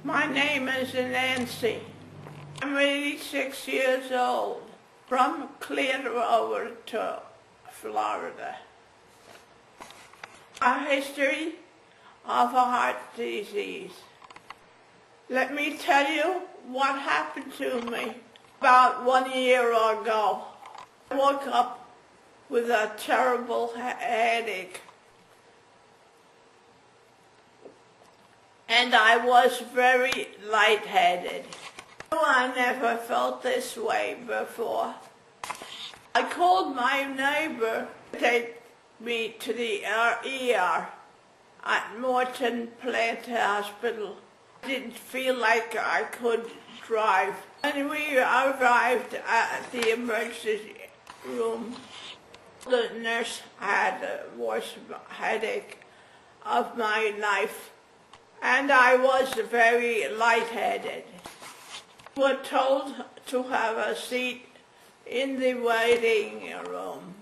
My name is Nancy. I'm 86 years old, from Clearwater to Florida. A history of a heart disease. Let me tell you what happened to me about 1 year ago. I woke up with a terrible headache. And I was very lightheaded. I never felt this way before. I called my neighbor to take me to the ER at Morton Plant Hospital. I didn't feel like I could drive. When we arrived at the emergency room, the nurse had the worst headache of my life, and I was very lightheaded. We were told to have a seat in the waiting room.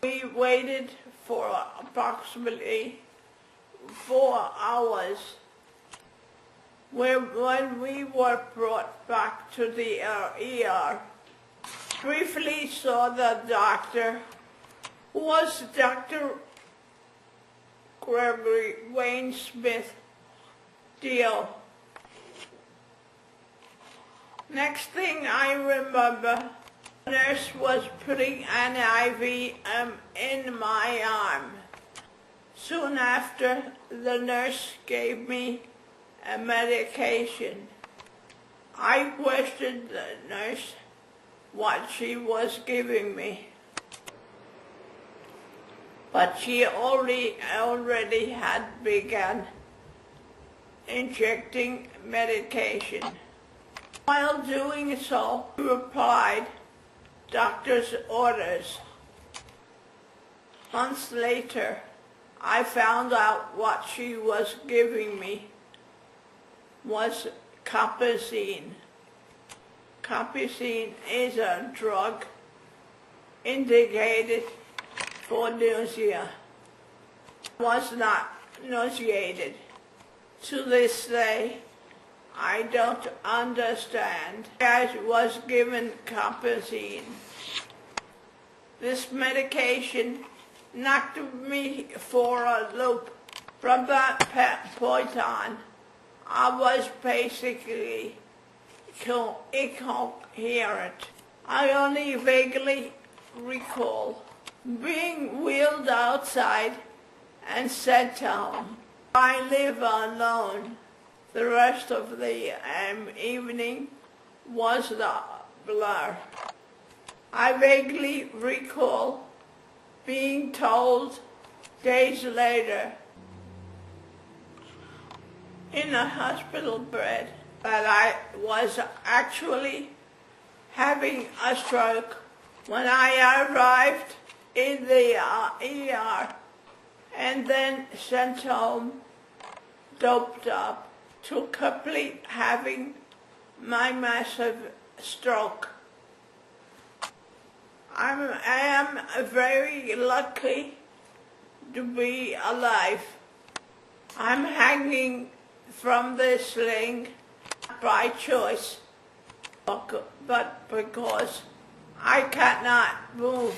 We waited for approximately 4 hours. When we were brought back to the ER, briefly saw the doctor, who was Dr. Gregory Wayne Smith Deal. Next thing I remember, the nurse was putting an IV in my arm. Soon after, the nurse gave me a medication. I questioned the nurse what she was giving me, but she already had begun injecting medication. While doing so, she replied, "Doctor's orders." Months later, I found out what she was giving me was Capsaicin. Capsaicin is a drug indicated for nausea. I was not nauseated. To this day, I don't understand why I was given Capsaicin. This medication knocked me for a loop. From that point on, I was basically incoherent. I only vaguely recall being wheeled outside and sent home. I live alone. The rest of the evening was a blur. I vaguely recall being told days later in a hospital bed that I was actually having a stroke. When I arrived in the ER and then sent home doped up to complete having my massive stroke. I am very lucky to be alive. I'm hanging from this sling by choice, but because I cannot move.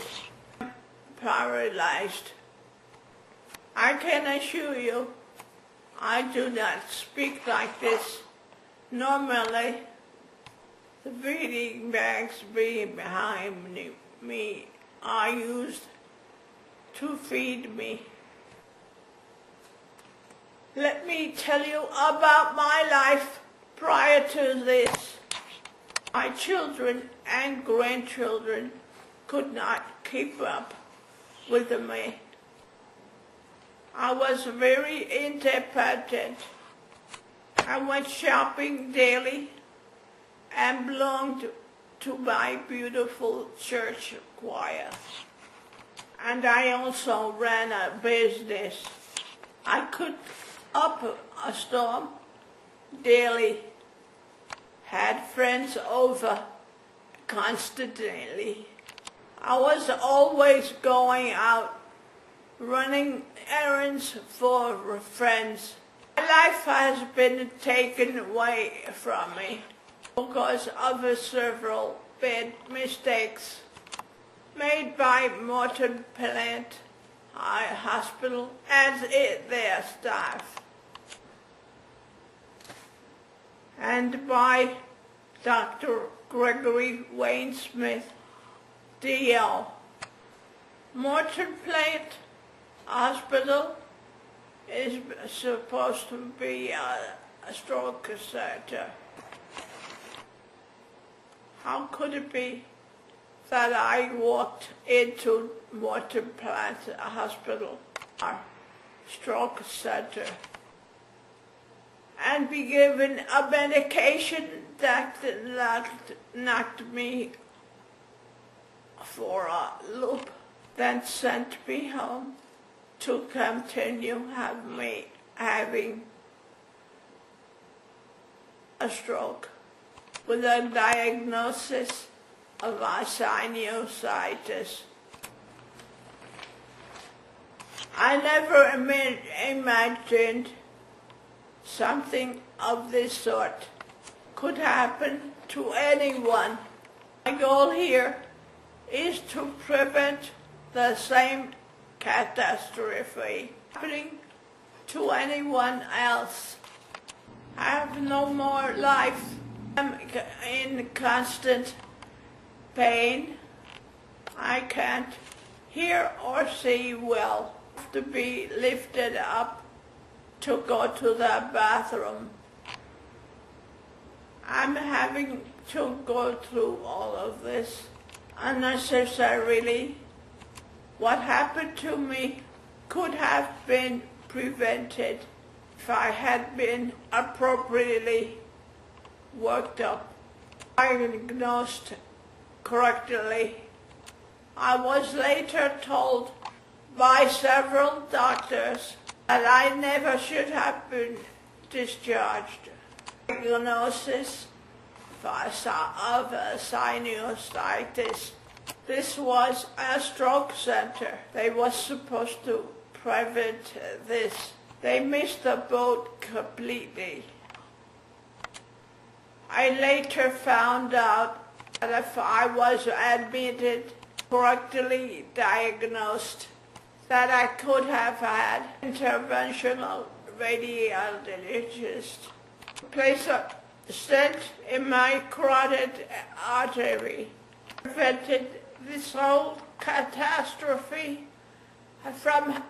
I'm paralyzed. I can assure you, I do not speak like this. Normally, the feeding bags behind me are used to feed me. Let me tell you about my life prior to this. My children and grandchildren could not keep up with me. I was very independent. I went shopping daily and belonged to my beautiful church choir. And I also ran a business. I could up a storm daily, had friends over constantly. I was always going out running errands for friends My life has been taken away from me because of several bad mistakes made by Morton Plant Hospital and their staff, and by Dr. Gregory Wayne Smith, DL. Morton Plant Hospital is supposed to be a stroke center. How could it be that I walked into Morton Plant Hospital, our stroke center, and be given a medication that knocked me for a loop, then sent me home to continue having a stroke with a diagnosis of sinusitis. I never imagined something of this sort could happen to anyone. My goal here is to prevent the same catastrophe happening to anyone else. I have no more life. I'm in constant pain. I can't hear or see well. I have to be lifted up to go to the bathroom. I'm having to go through all of this unnecessarily. What happened to me could have been prevented if I had been appropriately worked up, diagnosed correctly. I was later told by several doctors that I never should have been discharged. Diagnosis of sinusitis. This was a stroke center. They were supposed to prevent this. They missed the boat completely. I later found out that if I was admitted, correctly diagnosed, that I could have had interventional radiologist place a stent in my carotid artery, prevented this whole catastrophe from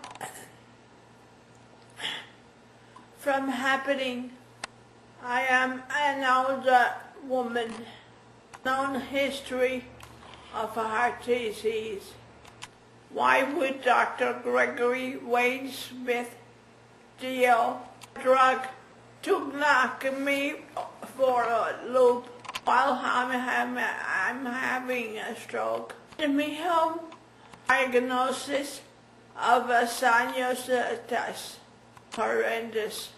happening. I am an older woman, known history of heart disease. Why would Dr. Gregory Wayne Smith deal drug to knock me for a loop while I'm having a stroke? Send me home. Diagnosis of a sinusitis. Horrendous.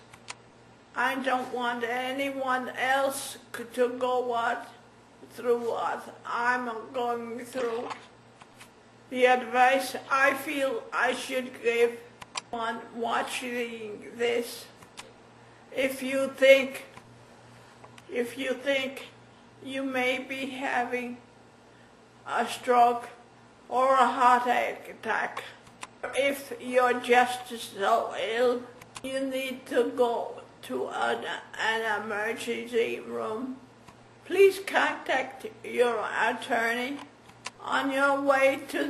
I don't want anyone else to go through what I'm going through. The advice I feel I should give on watching this: if you think you may be having a stroke or a heart attack, if you're just so ill you need to go to an emergency room, please contact your attorney on your way to the